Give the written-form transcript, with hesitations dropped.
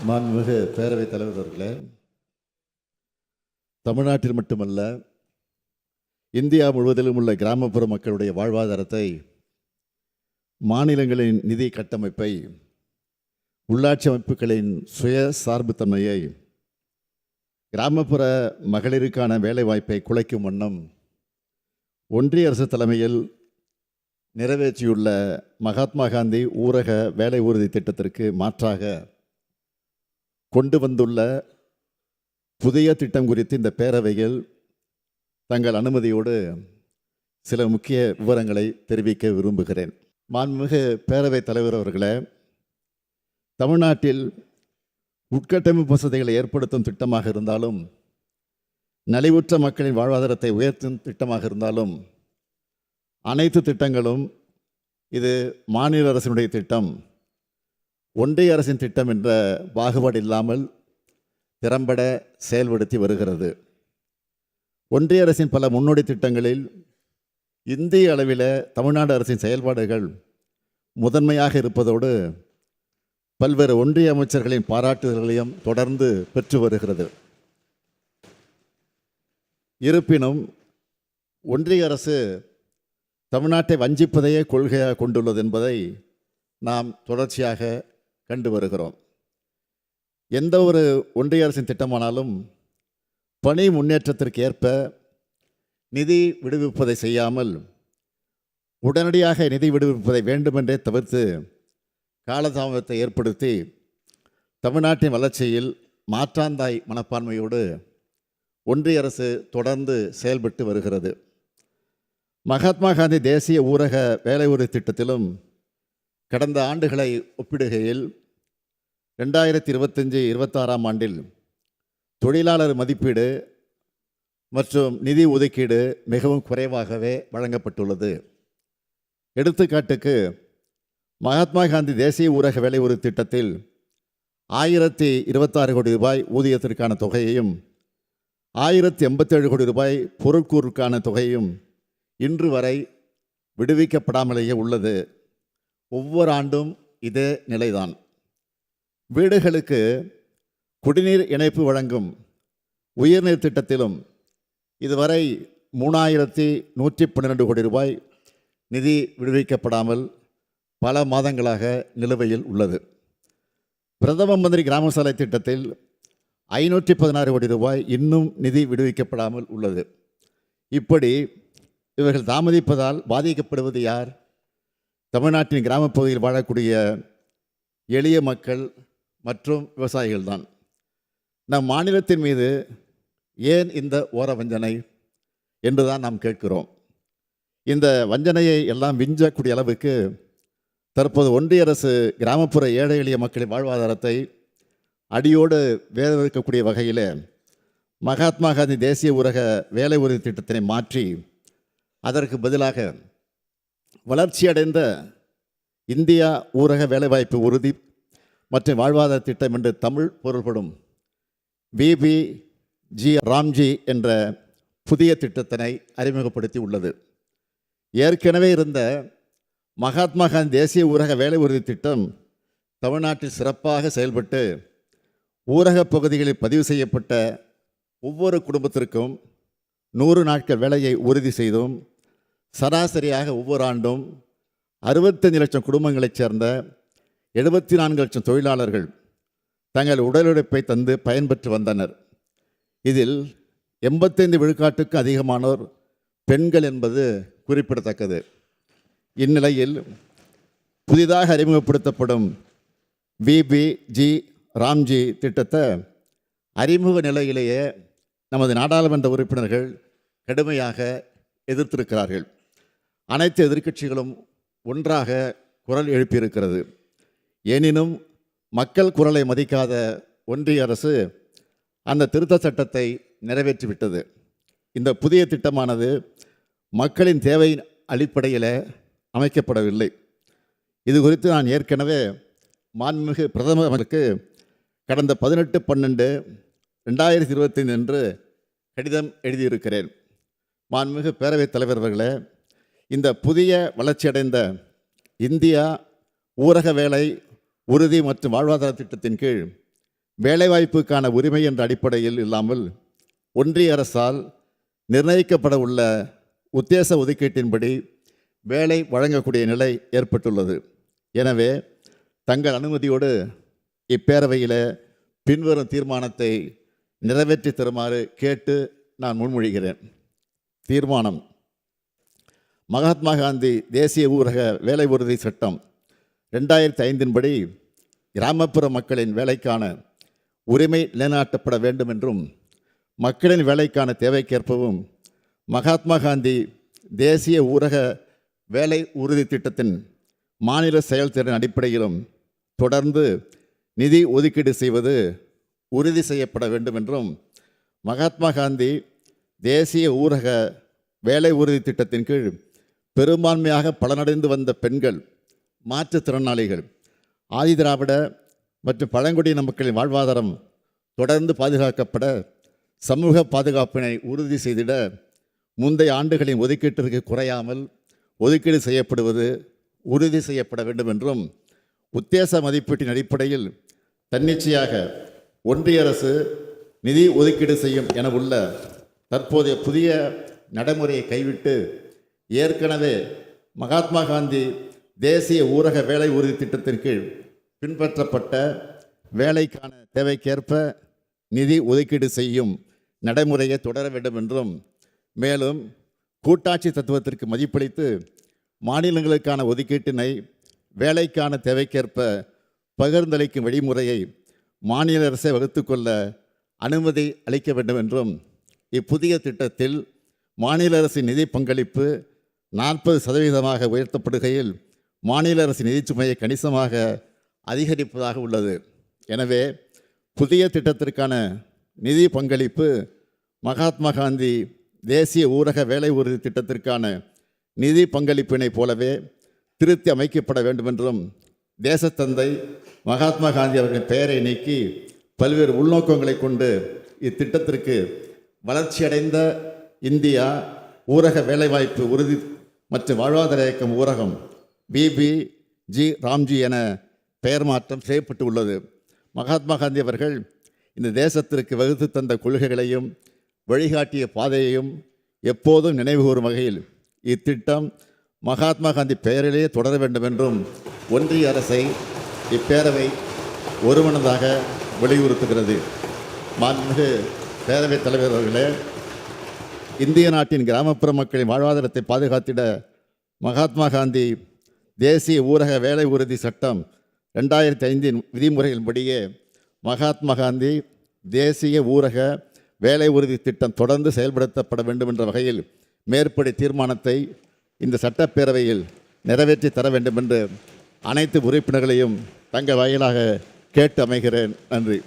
மாண்புமிகு பேரவைத் தலைவர் அவர்களே, தமிழ்நாட்டில் மட்டுமல்ல இந்தியா முழுவதிலும் உள்ள கிராமப்புற மக்களுடைய வாழ்வாதாரத்தை, மாநிலங்களின் நிதி கட்டமைப்பை, உள்ளாட்சி அமைப்புகளின் சுய சார்புத்தன்மையை, கிராமப்புற மகளிருக்கான வேலைவாய்ப்பை குலைக்கும் வண்ணம் ஒன்றிய அரசு தலைமையில் நிறைவேற்றியுள்ள மகாத்மா காந்தி ஊரக வேலை உறுதி திட்டத்திற்கு மாற்றாக கொண்டு வந்துள்ள புதிய திட்டம் குறித்து இந்த பேரவையில் தங்கள் அனுமதியோடு சில முக்கிய விவரங்களை தெரிவிக்க விரும்புகிறேன். மாண்புமிகு பேரவைத் தலைவர் அவர்களே, தமிழ்நாட்டில் உட்கட்டமைப்பு வசதிகளை ஏற்படுத்தும் திட்டமாக இருந்தாலும், நலிவுற்ற மக்களின் வாழ்வாதாரத்தை உயர்த்தும் திட்டமாக இருந்தாலும், அனைத்து திட்டங்களும் இது மாநில அரசினுடைய திட்டம், ஒன்றிய அரசின் திட்டம் என்ற பாகுபாடு இல்லாமல் திறம்பட செயல்படுத்தி வருகிறது. ஒன்றிய அரசின் பல முன்னோடி திட்டங்களில் இந்திய அளவில் தமிழ்நாடு அரசின் செயல்பாடுகள் முதன்மையாக இருப்பதோடு பல்வேறு ஒன்றிய அமைச்சர்களின் பாராட்டுதல்களையும் தொடர்ந்து பெற்று வருகிறது. இருப்பினும் ஒன்றிய அரசு தமிழ்நாட்டை வஞ்சிப்பதையே கொள்கையாக கொண்டுள்ளது என்பதை நாம் தொடர்ச்சியாக கண்டு வருகிறோம். எந்த ஒரு ஒன்றிய அரசின் திட்டமானாலும் பணி முன்னேற்றத்திற்கு ஏற்ப நிதி விடுவிப்பதை செய்யாமல் உடனடியாக நிதி விடுவிப்பதை வேண்டுமென்றே தவிர்த்து காலதாமதத்தை ஏற்படுத்தி தமிழ்நாட்டின் வளர்ச்சியில் மாற்றாந்தாய் மனப்பான்மையோடு ஒன்றிய அரசு தொடர்ந்து செயல்பட்டு வருகிறது. மகாத்மா காந்தி தேசிய ஊரக வேலை உறுதி திட்டத்திலும் கடந்த ஆண்டுகளை ஒப்பிடுகையில் 2025-26 ஆண்டில் தொழிலாளர் மதிப்பீடு மற்றும் நிதி ஒதுக்கீடு மிகவும் குறைவாகவே வழங்கப்பட்டுள்ளது. எடுத்துக்காட்டுக்கு, மகாத்மா காந்தி தேசிய ஊரக வேலை உறுதி திட்டத்தில் 1026 கோடி ரூபாய் ஊதியத்திற்கான தொகையையும் 1087 கோடி ரூபாய் பொருட்கூறுக்கான தொகையும் இன்று வரை விடுவிக்கப்படாமலேயே உள்ளது. ஒவ்வொரு ஆண்டும் இதே நிலைதான். வீடுகளுக்கு குடிநீர் இணைப்பு வழங்கும் உயர்நீர் திட்டத்திலும் இதுவரை 3112 கோடி ரூபாய் நிதி விடுவிக்கப்படாமல் பல மாதங்களாக நிலுவையில் உள்ளது. பிரதம மந்திரி கிராம சாலை திட்டத்தில் 516 கோடி ரூபாய் இன்னும் நிதி விடுவிக்கப்படாமல் உள்ளது. இப்படி இவர்கள் தாமதிப்பதால் பாதிக்கப்படுவது யார்? தமிழ்நாட்டின் கிராமப்பகுதியில் வாழக்கூடிய எளிய மக்கள் மற்றும் விவசாயிகள்தான். நம் மாநிலத்தின் மீது ஏன் இந்த ஓர வஞ்சனை என்றுதான் நாம் கேட்கிறோம். இந்த வஞ்சனையை எல்லாம் விஞ்சக்கூடிய அளவுக்கு தற்போது ஒன்றிய அரசு கிராமப்புற ஏழை எளிய மக்களின் வாழ்வாதாரத்தை அடியோடு வேதவிக்கக்கூடிய வகையில் மகாத்மா காந்தி தேசிய ஊரக வேலை உறுதி திட்டத்தினை மாற்றி அதற்கு பதிலாக வளர்ச்சியடைந்த இந்தியா ஊரக வேலைவாய்ப்பு உறுதி மற்றும் வாழ்வாதார திட்டம் என்று தமிழ் பொருள்படும் VBG ராம்ஜி என்ற புதிய திட்டத்தினை அறிமுகப்படுத்தி உள்ளது. ஏற்கனவே இருந்த மகாத்மா காந்தி தேசிய ஊரக வேலை உறுதி திட்டம் தமிழ்நாட்டில் சிறப்பாக செயல்பட்டு ஊரக பகுதிகளில் பதிவு செய்யப்பட்ட ஒவ்வொரு குடும்பத்திற்கும் 100 நாட்கள் வேலையை உறுதி செய்தும் சராசரியாக ஒவ்வொரு ஆண்டும் 65 லட்சம் குடும்பங்களைச் சேர்ந்த 74 லட்சம் தொழிலாளர்கள் தங்கள் உடல் உழைப்பை தந்து பயன்பெற்று வந்தனர். இதில் 85 விழுக்காட்டுக்கு அதிகமானோர் பெண்கள் என்பது குறிப்பிடத்தக்கது. இந்நிலையில் புதிதாக அறிமுகப்படுத்தப்படும் VBG ராம்ஜி திட்டத்தை அறிமுக நிலையிலேயே நமது நாடாளுமன்ற உறுப்பினர்கள் கடுமையாக எதிர்த்திருக்கிறார்கள். அனைத்து எதிர்க்கட்சிகளும் ஒன்றாக குரல் எழுப்பியிருக்கிறது. எனினும் மக்கள் குரலை மதிக்காத ஒன்றிய அரசு அந்த திருத்த சட்டத்தை நிறைவேற்றிவிட்டது. இந்த புதிய திட்டமானது மக்களின் தேவையின் அடிப்படையில் அமைக்கப்படவில்லை. இது குறித்து நான் ஏற்கனவே மாண்புமிகு பிரதமருக்கு கடந்த 18/12/2025 அன்று கடிதம் எழுதியிருக்கிறேன். மாண்புமிகு பேரவைத் தலைவர் அவர்களே, இந்த புதிய வளர்ச்சியடைந்த இந்தியா ஊரக வேலை உறுதி மற்றும் வாழ்வாதார திட்டத்தின் கீழ் வேலைவாய்ப்புக்கான உரிமை என்ற அடிப்படையில் இல்லாமல் ஒன்றிய அரசால் நிர்ணயிக்கப்பட உள்ள உத்தேச ஒதுக்கீட்டின்படி வேலை வழங்கக்கூடிய நிலை ஏற்பட்டுள்ளது. எனவே தங்கள் அனுமதியோடு இப்பேரவையில் பின்வரும் தீர்மானத்தை நிறைவேற்றி தருமாறு கேட்டு நான் முன்மொழிகிறேன். தீர்மானம்: மகாத்மா காந்தி தேசிய ஊரக வேலை உறுதி சட்டம் 2005 படி கிராமப்புற மக்களின் வேலைக்கான உரிமை நிலைநாட்டப்பட வேண்டும் என்றும் மக்களின் வேலைக்கான தேவைக்கேற்பவும் மகாத்மா காந்தி தேசிய ஊரக வேலை உறுதி திட்டத்தின் மாநில செயல்திறன் அடிப்படையிலும் தொடர்ந்து நிதி ஒதுக்கீடு செய்வது உறுதி செய்யப்பட வேண்டும் என்றும் மகாத்மா காந்தி தேசிய ஊரக வேலை உறுதி திட்டத்தின் கீழ் பெரும்பான்மையாக பலனடைந்து வந்த பெண்கள், மாற்றுத்திறனாளிகள், ஆதிதிராவிட மற்றும் பழங்குடியின மக்களின் வாழ்வாதாரம் தொடர்ந்து பாதுகாக்கப்பட சமூக பாதுகாப்பினை உறுதி செய்திட முந்தைய ஆண்டுகளின் ஒதுக்கீட்டிற்கு குறையாமல் ஒதுக்கீடு செய்யப்படுவது உறுதி செய்யப்பட வேண்டும் என்றும் உத்தேச மதிப்பீட்டின் அடிப்படையில் தன்னிச்சையாக ஒன்றிய அரசு நிதி ஒதுக்கீடு செய்யும் என உள்ள தற்போதைய புதிய நடைமுறையை கைவிட்டு ஏற்கனவே மகாத்மா காந்தி தேசிய ஊரக வேலை உறுதி திட்டத்தின் கீழ் பின்பற்றப்பட்ட வேலைக்கான தேவைக்கேற்ப நிதி ஒதுக்கீடு செய்யும் நடைமுறையை தொடர வேண்டும் என்றும், மேலும் கூட்டாட்சி தத்துவத்திற்கு மதிப்பளித்து மாநிலங்களுக்கான ஒதுக்கீட்டினை வேலைக்கான தேவைக்கேற்ப பகிர்ந்தளிக்கும் வழிமுறையை மாநில அரசை வகுத்துக்கொள்ள அனுமதி அளிக்க வேண்டும் என்றும், இப்புதிய திட்டத்தில் மாநில அரசின் நிதி பங்களிப்பு 40% உயர்த்தப்படுகையில் மாநில அரசின் நிதிச்சுமையை கணிசமாக அதிகரிப்பதாக உள்ளது. எனவே புதிய திட்டத்திற்கான நிதி பங்களிப்பு மகாத்மா காந்தி தேசிய ஊரக வேலை உறுதி திட்டத்திற்கான நிதி பங்களிப்பினைப் போலவே திருத்தி அமைக்கப்பட வேண்டுமென்றும், தேசத்தந்தை மகாத்மா காந்தி அவர்களின் பெயரை நீக்கி பல்வேறு உள்நோக்கங்களை கொண்டு இத்திட்டத்திற்கு வளர்ச்சியடைந்த இந்தியா ஊரக வேலைவாய்ப்பு உறுதி மற்றும் வாழ்வாதார இயக்கம் ஊரகம் பிபிஜி ராம்ஜி என பெயர் மாற்றம் செய்யப்பட்டு உள்ளது. மகாத்மா காந்தி அவர்கள் இந்த தேசத்திற்கு வகுத்து தந்த கொள்கைகளையும் வழிகாட்டிய பாதையையும் எப்போதும் நினைவுகூரும் வகையில் இத்திட்டம் மகாத்மா காந்தி பெயரிலேயே தொடர வேண்டும் என்றும் ஒன்றிய அரசை இப்பேரவை ஒருமனதாக வலியுறுத்துகிறது. மாண்புமிகு பேரவைத் தலைவர் அவர்களே, இந்திய நாட்டின் கிராமப்புற மக்களின் வாழ்வாதாரத்தை பாதுகாத்திட மகாத்மா காந்தி தேசிய ஊரக வேலை உறுதி சட்டம் 2005 விதிமுறைகளின்படியே மகாத்மா காந்தி தேசிய ஊரக வேலை உறுதி திட்டம் தொடர்ந்து செயல்படுத்தப்பட வேண்டும் என்ற வகையில் மேற்படி தீர்மானத்தை இந்த சட்டப்பேரவையில் நிறைவேற்றி தர வேண்டும் என்று அனைத்து உறுப்பினர்களையும் தங்கள் வாயிலாக கேட்டு அமைகிறேன். நன்றி.